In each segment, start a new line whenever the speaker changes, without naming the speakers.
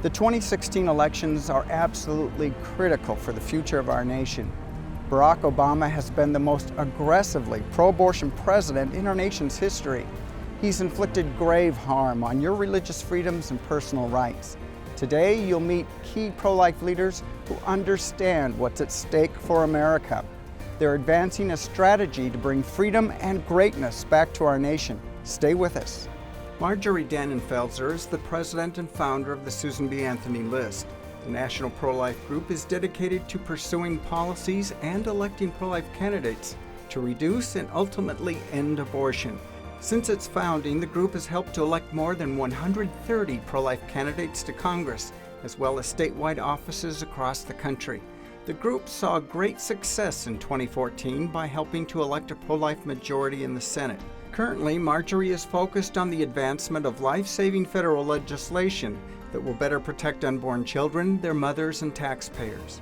The 2016 elections are absolutely critical for the future of our nation. Barack Obama has been the most aggressively pro-abortion president in our nation's history. He's inflicted grave harm on your religious freedoms and personal rights. Today, you'll meet key pro-life leaders who understand what's at stake for America. They're advancing a strategy to bring freedom and greatness back to our nation. Stay with us. Marjorie Dannenfelser is the president and founder of the Susan B. Anthony List. The National Pro-Life Group is dedicated to pursuing policies and electing pro-life candidates to reduce and ultimately end abortion. Since its founding, the group has helped to elect more than 130 pro-life candidates to Congress, as well as statewide offices across the country. The group saw great success in 2014 by helping to elect a pro-life majority in the Senate. Currently, Marjorie is focused on the advancement of life-saving federal legislation that will better protect unborn children, their mothers, and taxpayers.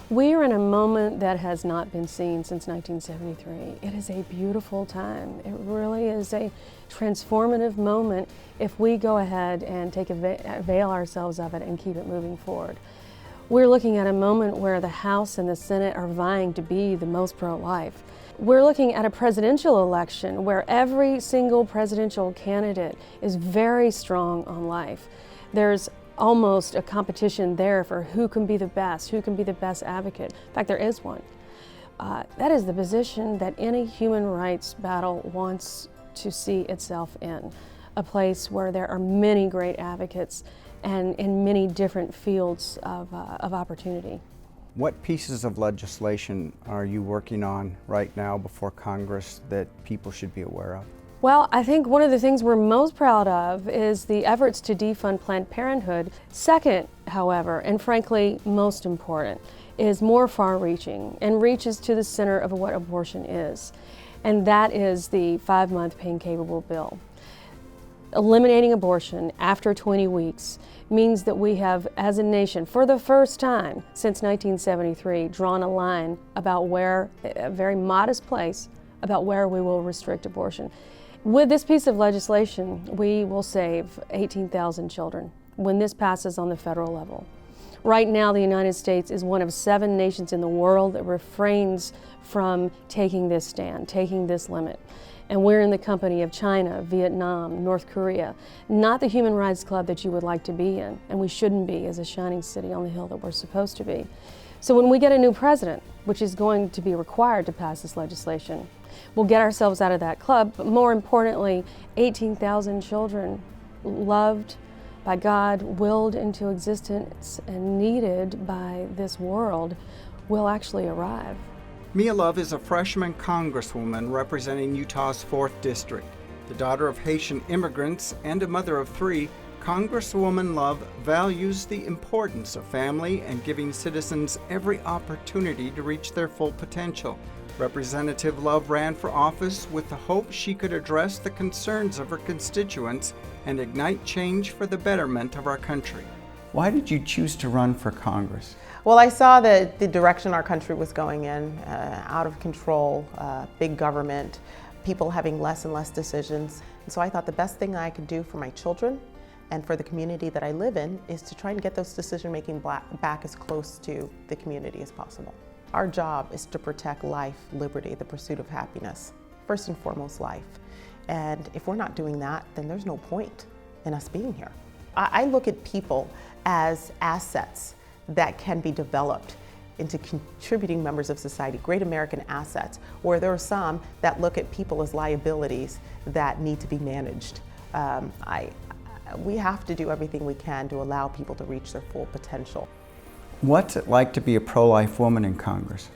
We are in a moment that has not been seen since 1973. It is a beautiful time. It really is a transformative moment if we go ahead and avail ourselves of it and keep it moving forward. We're looking at a moment where the House and the Senate are vying to be the most pro-life. We're looking at a presidential election where every single presidential candidate is very strong on life. There's almost a competition there for who can be the best advocate. In fact, there is one. That is the position that any human rights battle wants to see itself in, a place where there are many great advocates and in many different fields of opportunity.
What pieces of legislation are you working on right now before Congress that people should be aware of?
Well, I think one of the things we're most proud of is the efforts to defund Planned Parenthood. Second, however, and frankly most important, is more far-reaching and reaches to the center of what abortion is. And that is the 5-month pain-capable bill. Eliminating abortion after 20 weeks means that we have, as a nation, for the first time since 1973, drawn a line about where, a very modest place, about where we will restrict abortion. With this piece of legislation, we will save 18,000 children when this passes on the federal level. Right now, the United States is one of 7 nations in the world that refrains from taking this stand, taking this limit. And we're in the company of China, Vietnam, North Korea, not the human rights club that you would like to be in, and we shouldn't be as a shining city on the hill that we're supposed to be. So when we get a new president, which is going to be required to pass this legislation, we'll get ourselves out of that club, but more importantly, 18,000 children loved by God, willed into existence, and needed by this world will actually arrive.
Mia Love is a freshman congresswoman representing Utah's 4th District. The daughter of Haitian immigrants and a mother of 3, Congresswoman Love values the importance of family and giving citizens every opportunity to reach their full potential. Representative Love ran for office with the hope she could address the concerns of her constituents and ignite change for the betterment of our country. Why did you choose to run for Congress?
Well, I saw the direction our country was going in, out of control, big government, people having less and less decisions. And so I thought the best thing I could do for my children and for the community that I live in is to try and get those decision-making back as close to the community as possible. Our job is to protect life, liberty, the pursuit of happiness, first and foremost life. And if we're not doing that, then there's no point in us being here. I look at people as assets that can be developed into contributing members of society, great American assets, where there are some that look at people as liabilities that need to be managed. We have to do everything we can to allow people to reach their full potential.
What's it like to be a pro-life woman in Congress?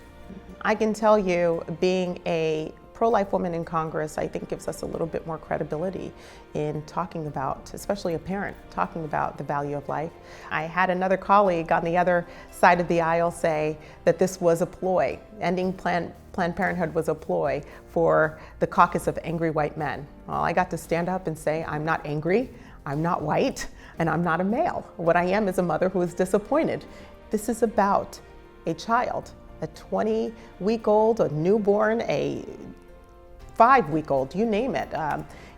I can tell you, being a pro-life woman in Congress, I think gives us a little bit more credibility in talking about, especially a parent, talking about the value of life. I had another colleague on the other side of the aisle say that this was a ploy. Ending Planned Parenthood was a ploy for the caucus of angry white men. Well, I got to stand up and say, I'm not angry, I'm not white, and I'm not a male. What I am is a mother who is disappointed. This is about a child, a 20-week-old, a newborn, a 5-week-old, you name it.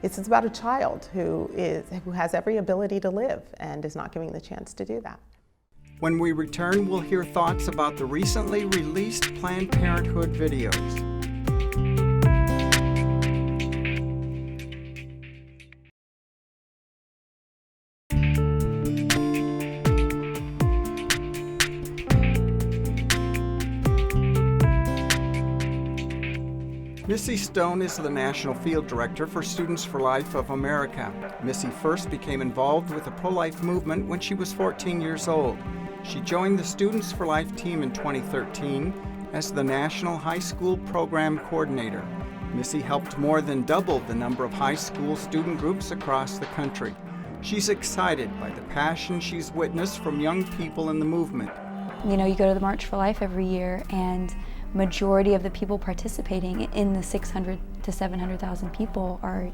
It's about a child who has every ability to live and is not given the chance to do that.
When we return, we'll hear thoughts about the recently released Planned Parenthood videos. Missy Stone is the National Field Director for Students for Life of America. Missy first became involved with the pro-life movement when she was 14 years old. She joined the Students for Life team in 2013 as the National High School Program Coordinator. Missy helped more than double the number of high school student groups across the country. She's excited by the passion she's witnessed from young people in the movement.
You know, you go to the March for Life every year, and majority of the people participating in the 600 to 700,000 people are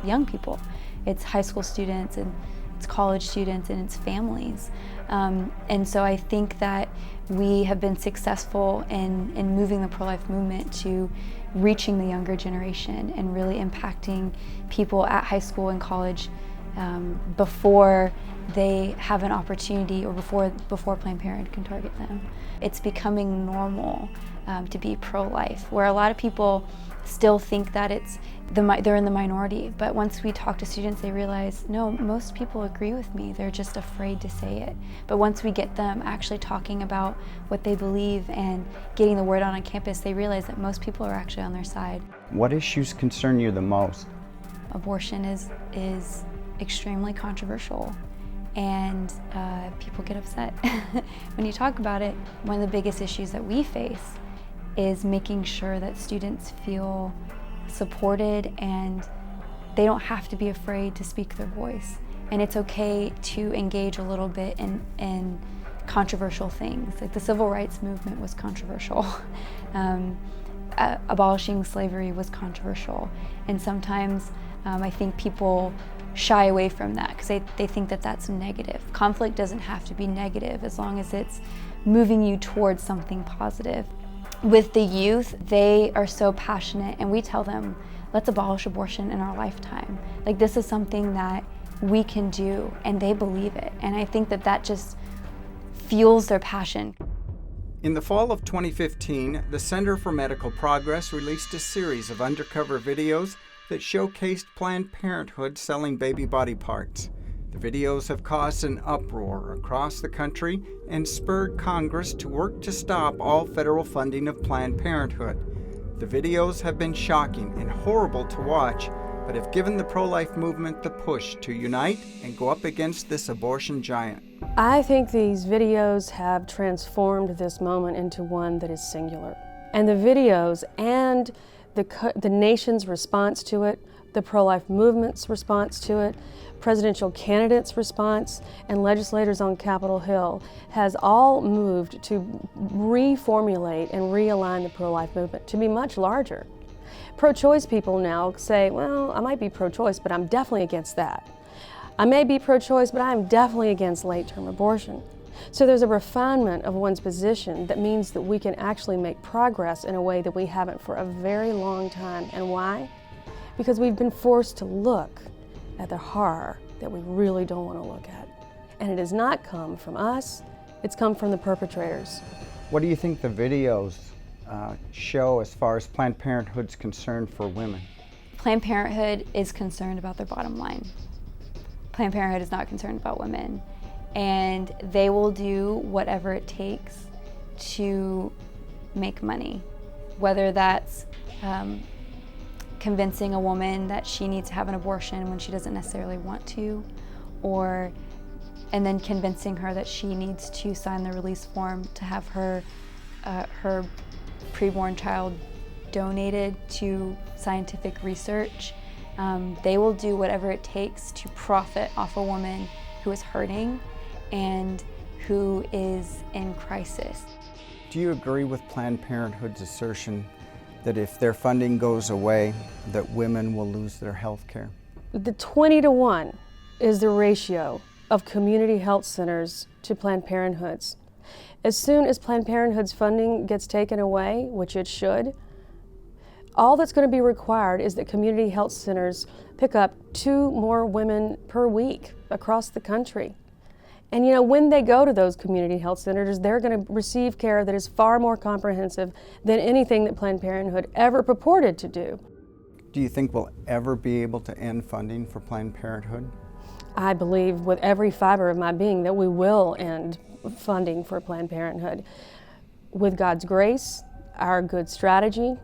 young people. It's high school students, and it's college students, and it's families. And so I think that we have been successful in moving the pro-life movement to reaching the younger generation and really impacting people at high school and college before they have an opportunity, or before Planned Parenthood can target them. It's becoming normal to be pro-life, where a lot of people still think that they're in the minority, but once we talk to students, they realize, no, most people agree with me, they're just afraid to say it. But once we get them actually talking about what they believe and getting the word out on campus, they realize that most people are actually on their side.
What issues concern you the most?
Abortion is extremely controversial, and people get upset when you talk about it. One of the biggest issues that we face is making sure that students feel supported and they don't have to be afraid to speak their voice. And it's okay to engage a little bit in controversial things. Like the civil rights movement was controversial. Abolishing slavery was controversial. And sometimes I think people shy away from that because they think that that's negative. Conflict doesn't have to be negative as long as it's moving you towards something positive. With the youth, they are so passionate, and we tell them, let's abolish abortion in our lifetime. Like, this is something that we can do, and they believe it. And I think that just fuels their passion.
In the fall of 2015, the Center for Medical Progress released a series of undercover videos that showcased Planned Parenthood selling baby body parts. The videos have caused an uproar across the country and spurred Congress to work to stop all federal funding of Planned Parenthood. The videos have been shocking and horrible to watch, but have given the pro-life movement the push to unite and go up against this abortion giant.
I think these videos have transformed this moment into one that is singular. And the videos and the nation's response to it, the pro-life movement's response to it, presidential candidates' response, and legislators on Capitol Hill has all moved to reformulate and realign the pro-life movement to be much larger. Pro-choice people now say, well, I might be pro-choice, but I'm definitely against that. I may be pro-choice, but I'm definitely against late-term abortion. So there's a refinement of one's position that means that we can actually make progress in a way that we haven't for a very long time. And why? Because we've been forced to look at the horror that we really don't want to look at. And it has not come from us, it's come from the perpetrators.
What do you think the videos show as far as Planned Parenthood's concern for women?
Planned Parenthood is concerned about their bottom line. Planned Parenthood is not concerned about women. And they will do whatever it takes to make money, whether that's convincing a woman that she needs to have an abortion when she doesn't necessarily want to, and then convincing her that she needs to sign the release form to have her preborn child donated to scientific research. They will do whatever it takes to profit off a woman who is hurting and who is in crisis.
Do you agree with Planned Parenthood's assertion that if their funding goes away, that women will lose their health care?
The 20-to-1 is the ratio of community health centers to Planned Parenthoods. As soon as Planned Parenthood's funding gets taken away, which it should, All that's going to be required is that community health centers pick up 2 more women per week across the country. And when they go to those community health centers, they're going to receive care that is far more comprehensive than anything that Planned Parenthood ever purported to do.
Do you think we'll ever be able to end funding for Planned Parenthood?
I believe with every fiber of my being that we will end funding for Planned Parenthood. With God's grace, our good strategy,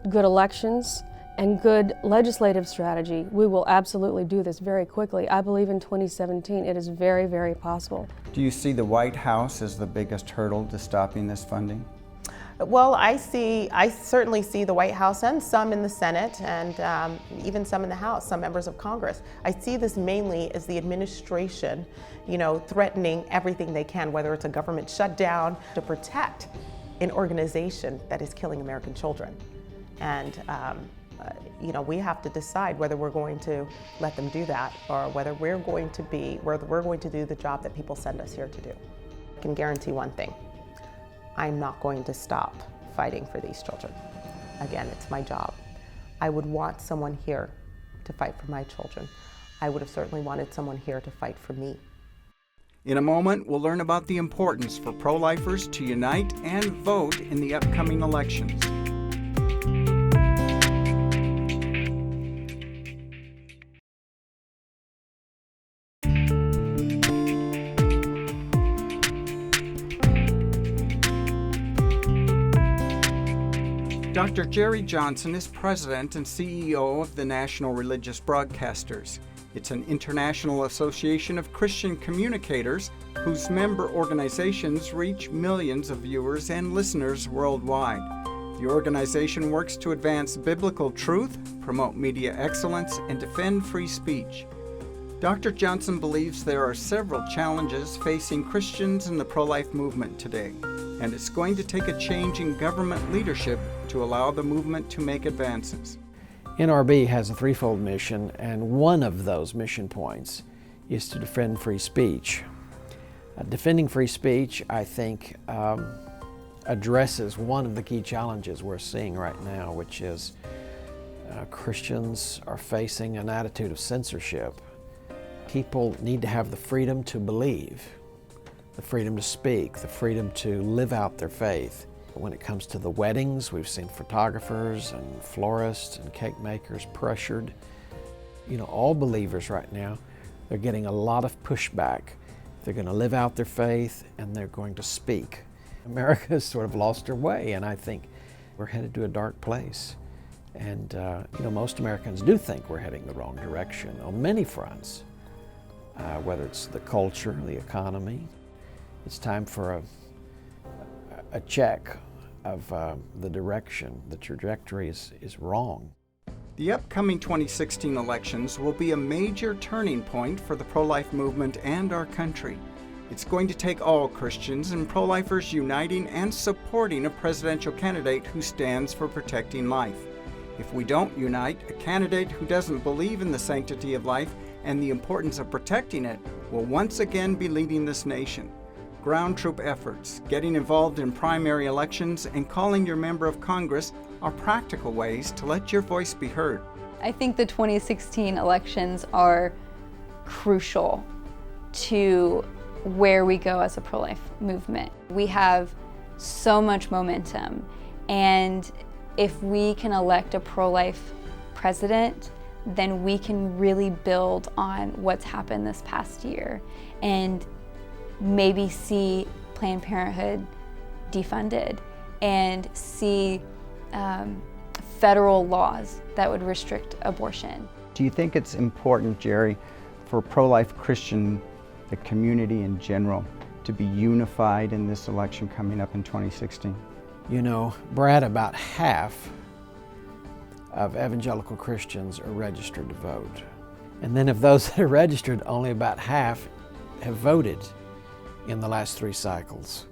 good elections, and good legislative strategy, we will absolutely do this very quickly. I believe in 2017 it is very, very possible.
Do you see the White House as the biggest hurdle to stopping this funding?
Well, I certainly see the White House and some in the Senate and even some in the House, some members of Congress. I see this mainly as the administration, threatening everything they can, whether it's a government shutdown, to protect an organization that is killing American children. And we have to decide whether we're going to let them do that or whether we're going to do the job that people send us here to do. I can guarantee one thing. I'm not going to stop fighting for these children. Again, it's my job. I would want someone here to fight for my children. I would have certainly wanted someone here to fight for me.
In a moment, we'll learn about the importance for pro-lifers to unite and vote in the upcoming elections. Dr. Jerry Johnson is president and CEO of the National Religious Broadcasters. It's an international association of Christian communicators whose member organizations reach millions of viewers and listeners worldwide. The organization works to advance biblical truth, promote media excellence, and defend free speech. Dr. Johnson believes there are several challenges facing Christians in the pro-life movement today, and it's going to take a change in government leadership to allow the movement to make advances.
NRB has a threefold mission, and one of those mission points is to defend free speech. Defending free speech, I think, addresses one of the key challenges we're seeing right now, which is Christians are facing an attitude of censorship. People need to have the freedom to believe, the freedom to speak, the freedom to live out their faith. When it comes to the weddings, we've seen photographers and florists and cake makers pressured. All believers right now, they're getting a lot of pushback. They're going to live out their faith and they're going to speak. America has sort of lost her way, and I think we're headed to a dark place. And most Americans do think we're heading the wrong direction on many fronts, whether it's the culture, the economy. It's time for a check of the direction. The trajectory is wrong.
The upcoming 2016 elections will be a major turning point for the pro-life movement and our country. It's going to take all Christians and pro-lifers uniting and supporting a presidential candidate who stands for protecting life. If we don't unite, a candidate who doesn't believe in the sanctity of life and the importance of protecting it will once again be leading this nation. Ground troop efforts, getting involved in primary elections, and calling your member of Congress are practical ways to let your voice be heard.
I think the 2016 elections are crucial to where we go as a pro-life movement. We have so much momentum, and if we can elect a pro-life president, then we can really build on what's happened this past year and maybe see Planned Parenthood defunded and see federal laws that would restrict abortion.
Do you think it's important, Jerry, for pro-life Christian, the community in general, to be unified in this election coming up in 2016?
Brad, about half of evangelical Christians are registered to vote. And then of those that are registered, only about half have voted in the last 3 cycles.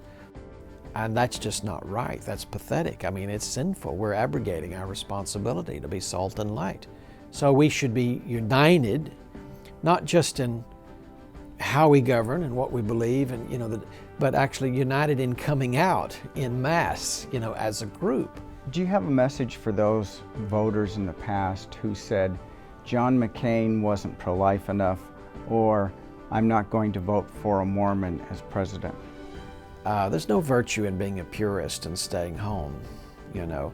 And that's just not right. That's pathetic. I mean, it's sinful. We're abrogating our responsibility to be salt and light. So we should be united, not just in how we govern and what we believe, and but actually united in coming out in mass, as a group
Do you have a message for those voters in the past who said, John McCain wasn't pro-life enough, or I'm not going to vote for a Mormon as president?
There's no virtue in being a purist and staying home. You know,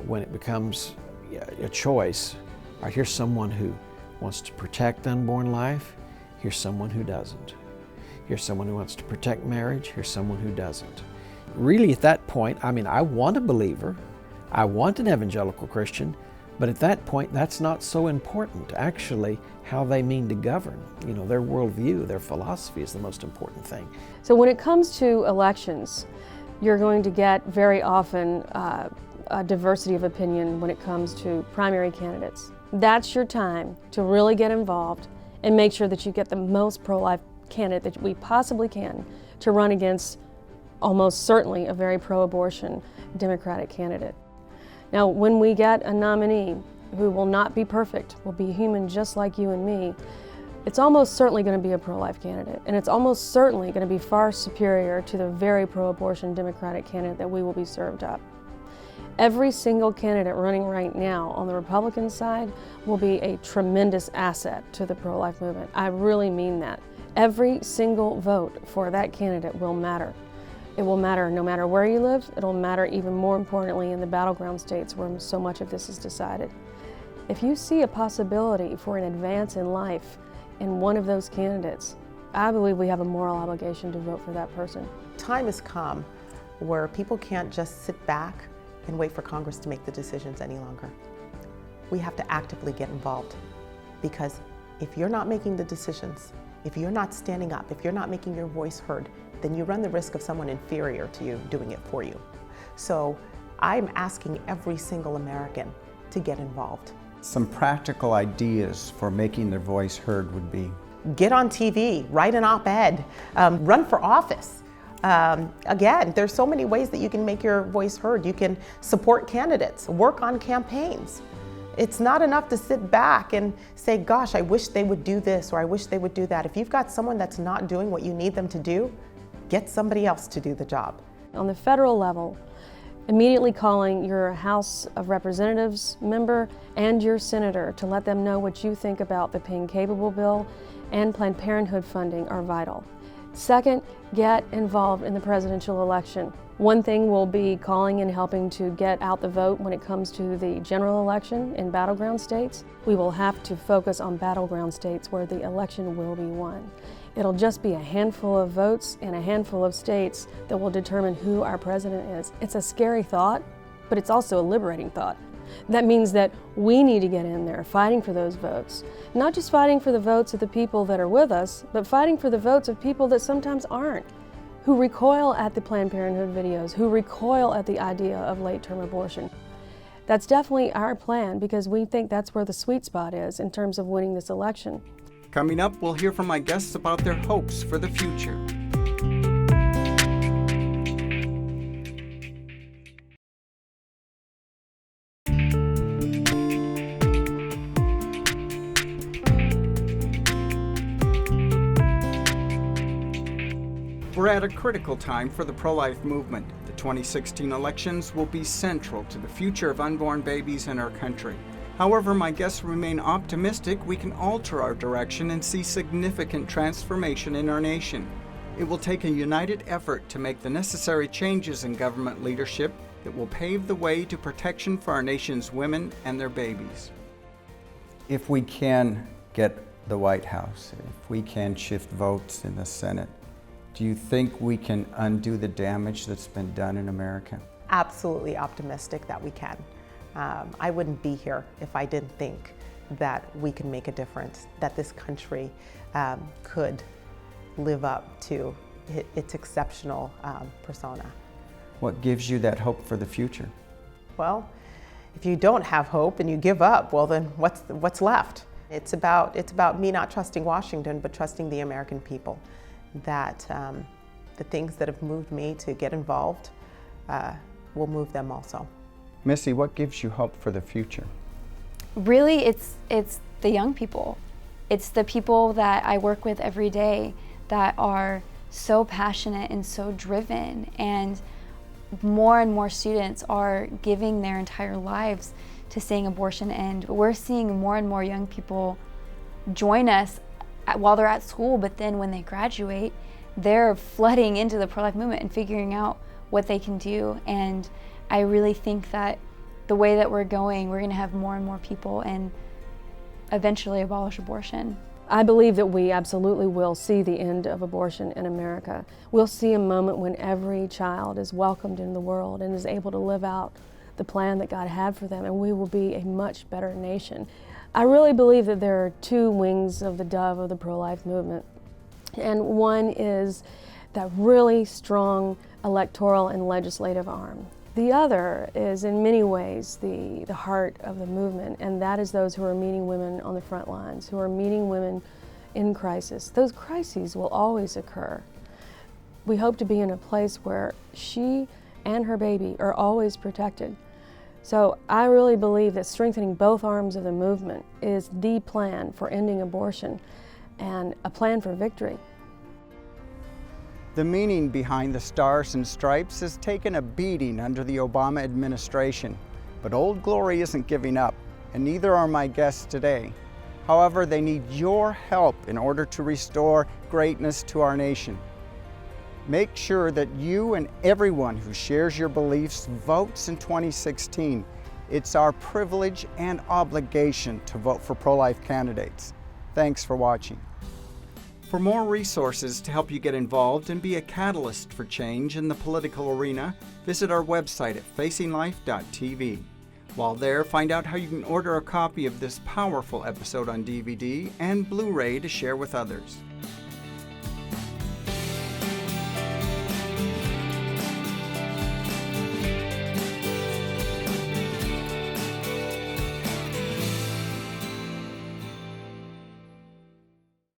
when it becomes a choice, right, here's someone who wants to protect unborn life, here's someone who doesn't. Here's someone who wants to protect marriage, here's someone who doesn't. Really, at that point, I mean, I want a believer, I want an evangelical Christian, but at that point, that's not so important. Actually, how they mean to govern, you know, their worldview, their philosophy is the most important thing.
So when it comes to elections, you're going to get very often a diversity of opinion when it comes to primary candidates. That's your time to really get involved and make sure that you get the most pro-life candidate that we possibly can to run against almost certainly a very pro-abortion Democratic candidate. Now, when we get a nominee who will not be perfect, will be human just like you and me, it's almost certainly going to be a pro-life candidate, and it's almost certainly going to be far superior to the very pro-abortion Democratic candidate that we will be served up. Every single candidate running right now on the Republican side will be a tremendous asset to the pro-life movement. I really mean that. Every single vote for that candidate will matter. It will matter no matter where you live. It'll matter even more importantly in the battleground states where so much of this is decided. If you see a possibility for an advance in life in one of those candidates, I believe we have a moral obligation to vote for that person.
Time has come where people can't just sit back and wait for Congress to make the decisions any longer. We have to actively get involved, because if you're not making the decisions, if you're not standing up, if you're not making your voice heard, then you run the risk of someone inferior to you doing it for you. So I'm asking every single American to get involved.
Some practical ideas for making their voice heard would be?
Get on TV, write an op-ed, run for office. Again, there's so many ways that you can make your voice heard. You can support candidates, work on campaigns. It's not enough to sit back and say, gosh, I wish they would do this or I wish they would do that. If you've got someone that's not doing what you need them to do, get somebody else to do the job.
On the federal level, immediately calling your House of Representatives member and your senator to let them know what you think about the Paying Capable bill and Planned Parenthood funding are vital. Second, get involved in the presidential election. One thing will be calling and helping to get out the vote when it comes to the general election in battleground states. We will have to focus on battleground states where the election will be won. It'll just be a handful of votes in a handful of states that will determine who our president is. It's a scary thought, but it's also a liberating thought. That means that we need to get in there fighting for those votes. Not just fighting for the votes of the people that are with us, but fighting for the votes of people that sometimes aren't, who recoil at the Planned Parenthood videos, who recoil at the idea of late-term abortion. That's definitely our plan because we think that's where the sweet spot is in terms of winning this election.
Coming up, we'll hear from my guests about their hopes for the future. We're at a critical time for the pro-life movement. The 2016 elections will be central to the future of unborn babies in our country. However, my guests remain optimistic we can alter our direction and see significant transformation in our nation. It will take a united effort to make the necessary changes in government leadership that will pave the way to protection for our nation's women and their babies. If we can get the White House, if we can shift votes in the Senate, do you think we can undo the damage that's been done in America?
Absolutely optimistic that we can. I wouldn't be here if I didn't think that we can make a difference, that this country could live up to its exceptional persona.
What gives you that hope for the future?
Well, if you don't have hope and you give up, well then what's left? It's about me not trusting Washington, but trusting the American people. That the things that have moved me to get involved will move them also.
Missy, what gives you hope for the future?
Really, it's the young people. It's the people that I work with every day that are so passionate and so driven. And more and more students are giving their entire lives to seeing abortion end. We're seeing more and more young people join us while they're at school, but then when they graduate, they're flooding into the pro-life movement and figuring out what they can do. And I really think that the way that we're going, we're going to have more and more people and eventually abolish abortion.
I believe that we absolutely will see the end of abortion in America. We'll see a moment when every child is welcomed in the world and is able to live out the plan that God had for them, and we will be a much better nation. I really believe that there are two wings of the dove of the pro-life movement. And one is that really strong electoral and legislative arm. The other is in many ways the heart of the movement, and that is those who are meeting women on the front lines, who are meeting women in crisis. Those crises will always occur. We hope to be in a place where she and her baby are always protected. So I really believe that strengthening both arms of the movement is the plan for ending abortion and a plan for victory.
The meaning behind the Stars and Stripes has taken a beating under the Obama administration, but Old Glory isn't giving up, and neither are my guests today. However, they need your help in order to restore greatness to our nation. Make sure that you and everyone who shares your beliefs votes in 2016. It's our privilege and obligation to vote for pro-life candidates. Thanks for watching. For more resources to help you get involved and be a catalyst for change in the political arena, visit our website at facinglife.tv. While there, find out how you can order a copy of this powerful episode on DVD and Blu-ray to share with others.